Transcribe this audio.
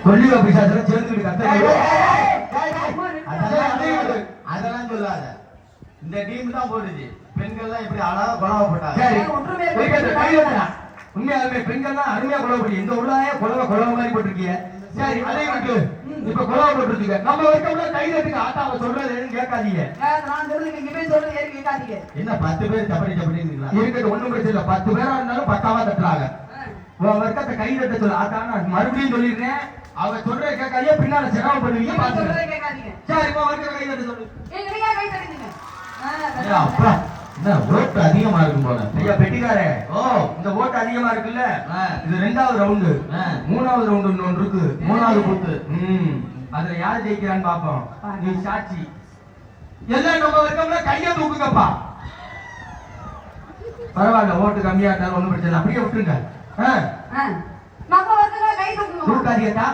கொல்லிவா பிசாசுல சேர்ந்து அதெல்லாம் சொல்லாத. இந்த டீம் தான் போடுச்சு. பெண்கள்லாம் இப்படி அழகா கொலவப்பட்டாங்க. உண்மையாலுமே பெண்கள்லாம் அருமையா கொலவப்படி இந்த உள்ளாய கொலவ மாதிரி போட்டிருக்கீங்க. சரி அதை விட்டு இப்ப கொலவ போட்டிருக்கீங்க. நம்ம வரைக்கும் கை தட்டுங்க. ஆட்டா அவ சொல்றது எதுவும் கேட்காதீங்க. என்ன 10 பேர் சப்படி இருக்கட்டும், ஒண்ணும் பிரச்சனை இல்ல. 10 பேரா இருந்தாலும் 10ஆவா தட்டுறாங்க. வர்க்கத்தை கை தட்ட சொல்ல ஆட்டான்னு மறுபடியும் சொல்லிடுறேன். அவ சொல்றத கேட்காதீங்க, பின்னால செலவு பண்ணுவீங்க. சரி வர்க்கத்தை கை தட்ட சொல்லு. அப்பா என்ன ஓட்டு அதிகமா இருக்கும் போல. ஐயா பெட்டிக்காரே, இந்த ஓட்டு அதிகமா இருக்குல்ல, இது 2வது ரவுண்டு. 3வது ரவுண்டு ஒன்று இருக்கு. 3வது கூத்து. அதுல யார் ஜெயிக்கிறான்னு பாப்போம். நீ சாட்சி. எல்லாம் நம்ம வர்க்கம்ல கைய தூக்குங்கப்பா. பரவாயில்ல, ஓட்டு கம்மியா இருந்தாலும் ஒண்ணும் பிரச்சனை. அப்படியே விட்டுருங்க. தூக்காதீங்கட்டா.